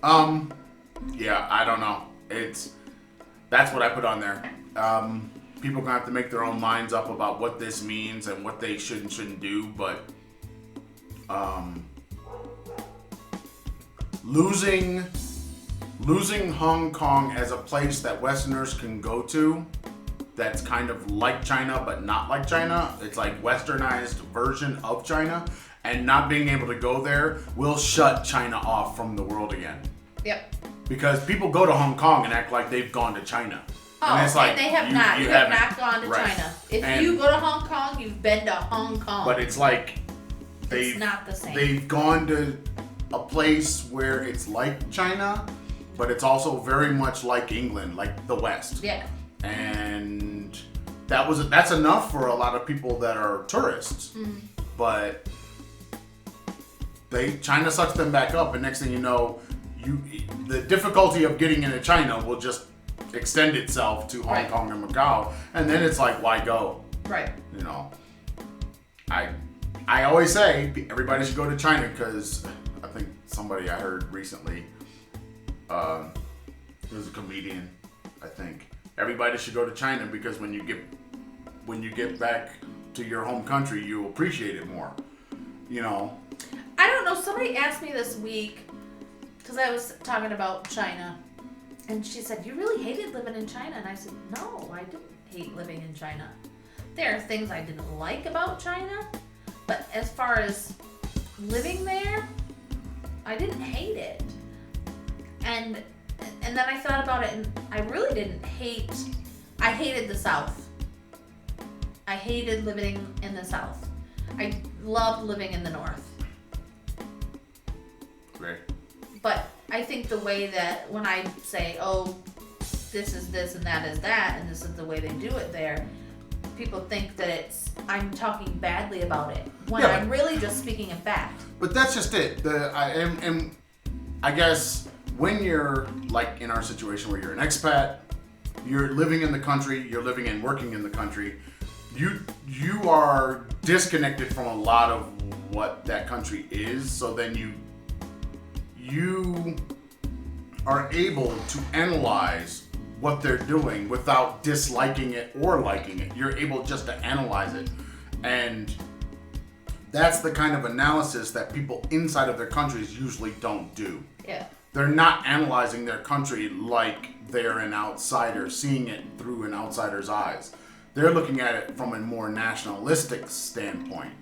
Yeah, I don't know. That's what I put on there. People gonna have to make their own minds up about what this means and what they should and shouldn't do, but losing Hong Kong as a place that Westerners can go to, that's kind of like China but not like China. It's like westernized version of China, and not being able to go there will shut China off from the world again. Yep. Because people go to Hong Kong and act like they've gone to China. Oh, and it's like, they have not. You have not gone to China. If you go to Hong Kong, you've been to Hong Kong. But it's like it's not the same. They've gone to a place where it's like China, but it's also very much like England, like the West. Yeah. And that's enough for a lot of people that are tourists. Mm. But China sucks them back up, and next thing you know, the difficulty of getting into China will just extend itself to Hong Kong and Macau, and then it's like, why go? Right. You know, I always say everybody should go to China, because I think somebody I heard recently, it was a comedian, I think, everybody should go to China because when you get back to your home country, you appreciate it more. You know. I don't know. Somebody asked me this week, because I was talking about China, and she said, "You really hated living in China?" And I said, "No, I didn't hate living in China. There are things I didn't like about China, but as far as living there, I didn't hate it." And then I thought about it, and I really didn't hate. I hated the South. I hated living in the South. I loved living in the North. Right. But I think the way that when I say, oh, this is this and that is that, and this is the way they do it there, people think that I'm talking badly about it, when I'm really just speaking a fact. But that's just it. I guess when you're like in our situation where you're an expat, you're living in the country, you're living and working in the country, you are disconnected from a lot of what that country is, so then you are able to analyze what they're doing without disliking it or liking it. You're able just to analyze it. And that's the kind of analysis that people inside of their countries usually don't do. Yeah. They're not analyzing their country like they're an outsider, seeing it through an outsider's eyes. They're looking at it from a more nationalistic standpoint.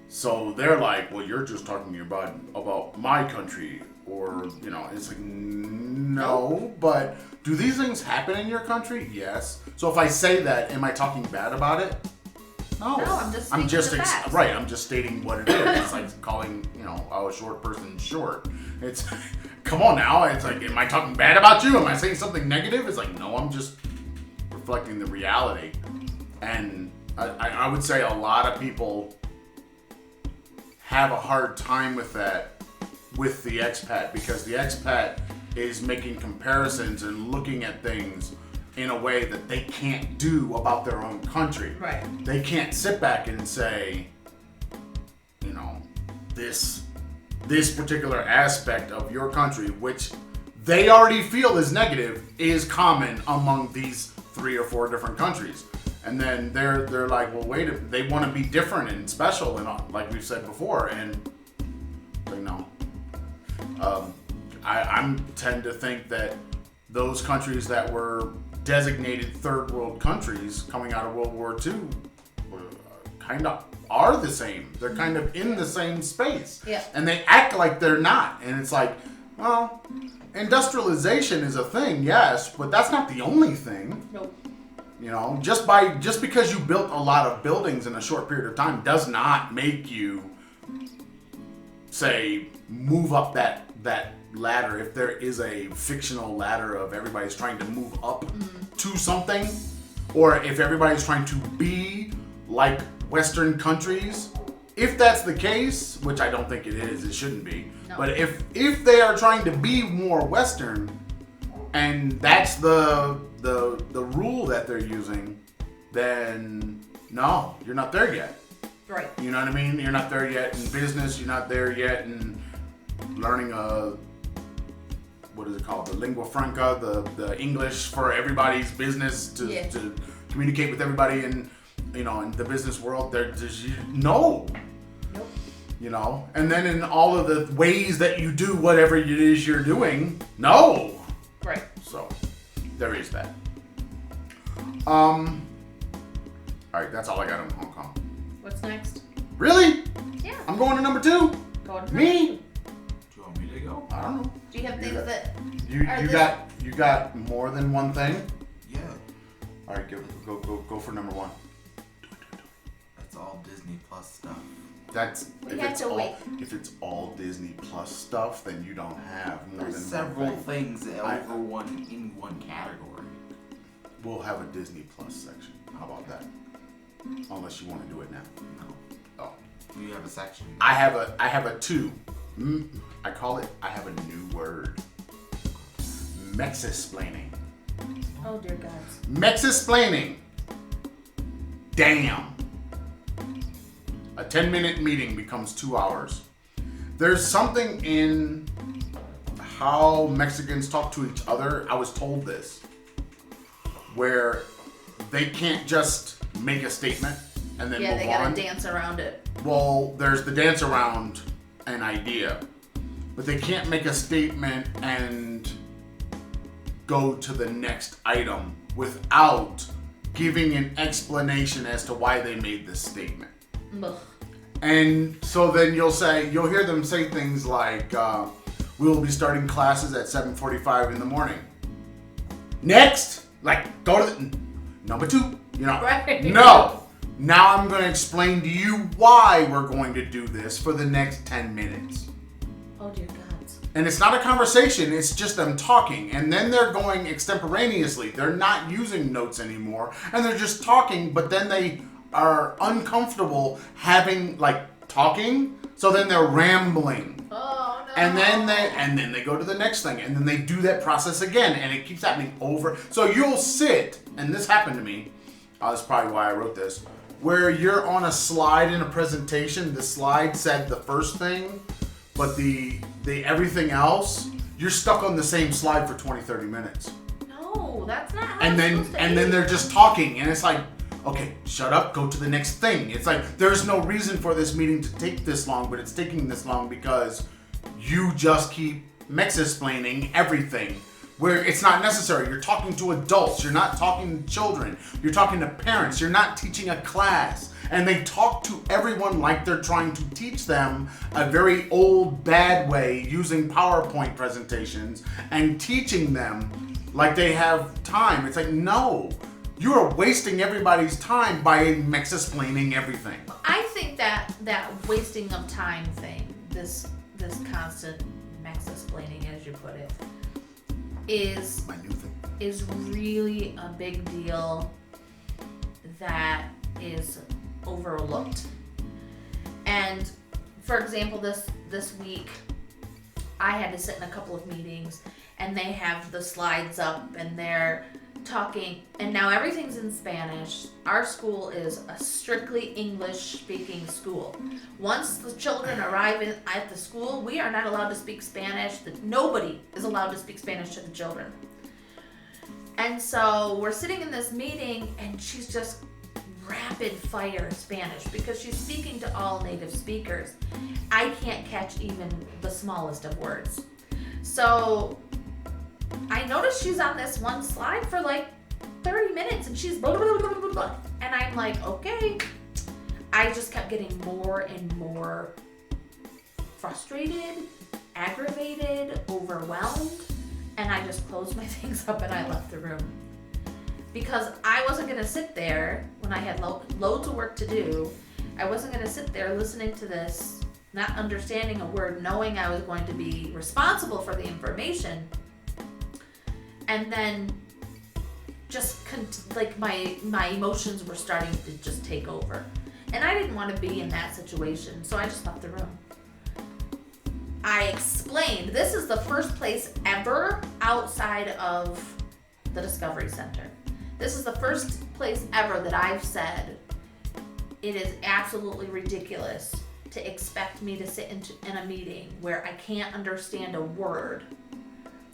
So they're like, well, you're just talking about my country, or, you know, it's like, no, but do these things happen in your country? Yes. So if I say that, am I talking bad about it? No. No, I'm just the facts. Right, I'm just stating what it is. It's like calling, you know, a short person short. It's, come on now, it's like, am I talking bad about you? Am I saying something negative? It's like, no, I'm just reflecting the reality. And I would say a lot of people have a hard time with that with the expat, because the expat is making comparisons and looking at things in a way that they can't do about their own country. Right. They can't sit back and say, you know, this particular aspect of your country, which they already feel is negative, is common among these 3 or 4 different countries. And then they're like, well, wait, they want to be different and special, and like we've said before, and like, no. I tend to think that those countries that were designated third world countries coming out of World War II kind of are the same. They're kind of in the same space. Yeah. And they act like they're not. And it's like, well, industrialization is a thing, yes, but that's not the only thing. Nope. You know, just because you built a lot of buildings in a short period of time does not make you, say, move up that ladder. If there is a fictional ladder of everybody's trying to move up to something, or if everybody's trying to be like Western countries, if that's the case, which I don't think it is, it shouldn't be. No. But if they are trying to be more Western, and that's the rule that they're using, then no, you're not there yet. Right. You know what I mean? You're not there yet in business. You're not there yet in learning what is it called? The lingua franca, the English for everybody's business to communicate with everybody in the business world. There's no. Nope. And then in all of the ways that you do whatever it is you're doing, no. Right. So there is that. All right, that's all I got on Hong Kong. What's next? Really? Yeah. I'm going to number 2. Going to Me? Do you want me to go? I don't know. Do you have things that You got more than one thing? Yeah. All right, go for number 1. That's all Disney Plus stuff. That's We have to wait. If it's all Disney Plus stuff, then you don't have more There's than several one thing. things in one category. We'll have a Disney Plus section. How about that? Unless you want to do it now. No. Oh. You have a section. I have a 2. I call it. I have a new word. MexiSplaning. Oh dear gods. MexiSplaning. Damn. A 10-minute meeting becomes 2 hours. There's something in how Mexicans talk to each other. I was told this, where they can't just make a statement and then move on. Yeah, they gotta dance around it. Well, there's the dance around an idea, but they can't make a statement and go to the next item without giving an explanation as to why they made this statement. Ugh. And so then you'll hear them say things like, we will be starting classes at 7:45 in the morning. Next, go to number 2, Right. No. Now I'm going to explain to you why we're going to do this for the next 10 minutes. Oh dear gods. And it's not a conversation, it's just them talking. And then they're going extemporaneously. They're not using notes anymore. And they're just talking, but then they are uncomfortable having, talking. So then they're rambling. Oh no. And then they go to the next thing. And then they do that process again. And it keeps happening over. So you'll sit, and this happened to me. That's probably why I wrote this. Where you're on a slide in a presentation, the slide said the first thing, but the everything else, you're stuck on the same slide for 20-30 minutes. No, that's not how And it's then supposed to and be. then they're just talking, and it's like, okay, shut up, go to the next thing. It's like there's no reason for this meeting to take this long, but it's taking this long because you just keep MexiSplaining everything. Where it's not necessary. You're talking to adults. You're not talking to children. You're talking to parents. You're not teaching a class. And they talk to everyone like they're trying to teach them a very old, bad way using PowerPoint presentations and teaching them like they have time. It's like, no. You are wasting everybody's time by MexiSplaining everything. I think that wasting of time thing, this constant MexiSplaining, as you put it, is My new thing. is really a big deal that is overlooked. And for example, this week I had to sit in a couple of meetings and they have the slides up and they're talking, and now everything's in Spanish. Our school is a strictly English speaking school. Once the children arrive at the school, we are not allowed to speak Spanish. Nobody is allowed to speak Spanish to the children. And so we're sitting in this meeting and she's just rapid fire Spanish because she's speaking to all native speakers. I can't catch even the smallest of words. So I noticed she's on this one slide for 30 minutes and she's blah, blah, blah, blah, blah. And I'm like, okay. I just kept getting more and more frustrated, aggravated, overwhelmed, and I just closed my things up and I left the room. Because I wasn't going to sit there when I had loads of work to do. I wasn't going to sit there listening to this, not understanding a word, knowing I was going to be responsible for the information. And then just my emotions were starting to just take over. And I didn't want to be in that situation, so I just left the room. I explained, this is the first place ever outside of the Discovery Center. This is the first place ever that I've said it is absolutely ridiculous to expect me to sit in a meeting where I can't understand a word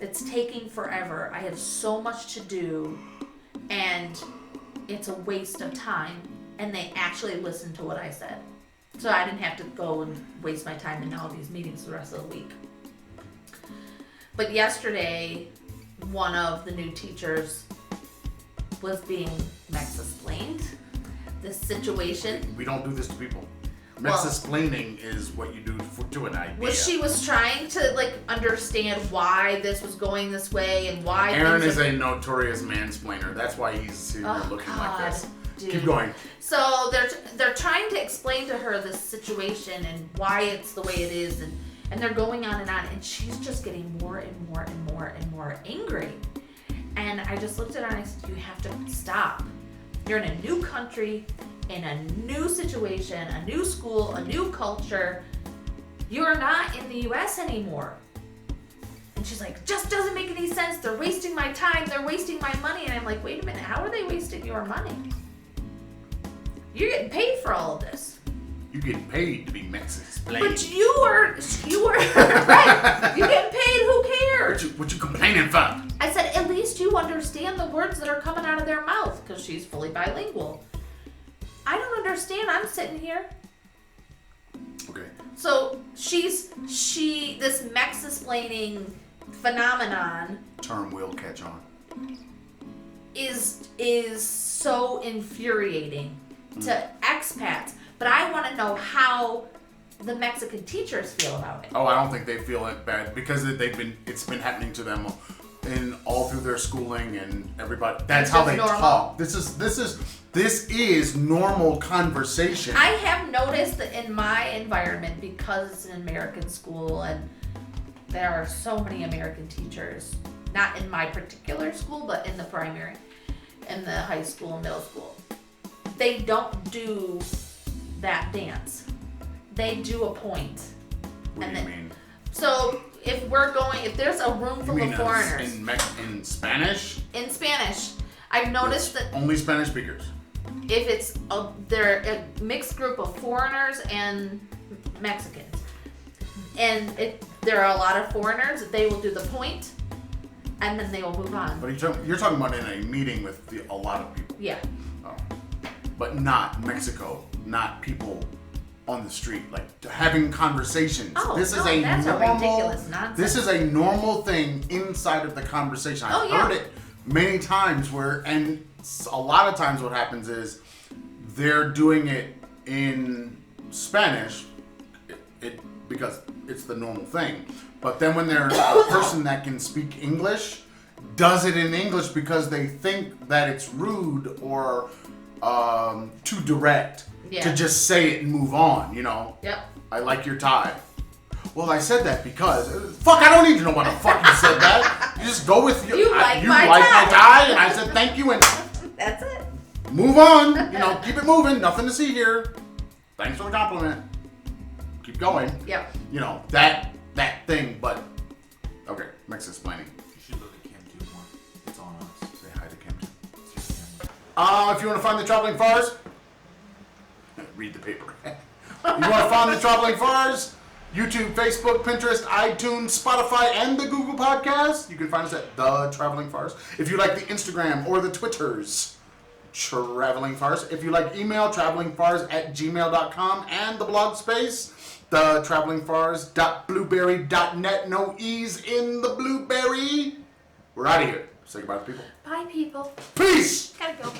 It's taking forever. I have so much to do, and it's a waste of time. And they actually listened to what I said. So I didn't have to go and waste my time in all these meetings the rest of the week. But yesterday, one of the new teachers was being MexiSplained. This situation. We don't do this to people. Well, MexiSplaining is what you do to an idea. She was trying to like understand why this was going this way and why. Aaron is a notorious mansplainer. That's why he's sitting here looking like this. Dude. Keep going. So they're trying to explain to her this situation and why it's the way it is, and they're going on, and she's just getting more and more and more and more angry. And I just looked at her and I said, you have to stop. You're in a new country, in a new situation, a new school, a new culture. You're not in the US anymore. And she's like, just doesn't make any sense. They're wasting my time. They're wasting my money. And I'm like, wait a minute. How are they wasting your money? You're getting paid for all of this. You're getting paid to be MexiSplained. But you were right. You get paid. Who cares? What you complaining for? I said, at least you understand the words that are coming out of their mouth, because she's fully bilingual. I don't understand. I'm sitting here. Okay. So this MexiSplaining phenomenon Term will catch on. is so infuriating to expats. But I want to know how the Mexican teachers feel about it. Oh, I don't think they feel it bad because it's been happening to them in all through their schooling and everybody. That's how they talk. This is normal conversation. I have noticed that in my environment, because it's an American school and there are so many American teachers, not in my particular school, but in the primary, in the high school and middle school, they don't do that dance. They do a point. What do you mean? So if there's a room full of foreigners. In Spanish? In Spanish, I've noticed that only Spanish speakers. if it's they're a mixed group of foreigners and Mexicans, and there are a lot of foreigners, they will do the point, and then they will move on. But you're talking about in a meeting with a lot of people. Yeah. Oh. But not Mexico, not people on the street, like having conversations. Oh, that's a ridiculous nonsense. This is a normal thing inside of the conversation. I've heard it many times and a lot of times what happens is they're doing it in Spanish because it's the normal thing. But then when there's a person that can speak English, does it in English because they think that it's rude or too direct to just say it and move on, you know? Yep. I like your tie. Well, I said that because... Fuck, I don't need to know why the fuck you said that. You just go with you like my tie, and I said thank you, and... That's it. Move on. You know, keep it moving. Nothing to see here. Thanks for the compliment. Keep going. Yep. You know, that thing, but... Okay, MexiSplaining. You should look at Cam 2 more. It's on us. Say hi to Cam 2. It's your camera. If you want to find the Traveling Farrs... Read the paper. You want to find the Traveling Farrs? YouTube, Facebook, Pinterest, iTunes, Spotify, and the Google Podcast. You can find us at The Traveling Farrs. If you like the Instagram or the Twitters, Traveling Farrs. If you like email, travelingfars@gmail.com, and the blog space, thetravelingfars.blueberry.net. No E's in the blueberry. We're out of here. Say goodbye to people. Bye, people. Peace! Gotta go.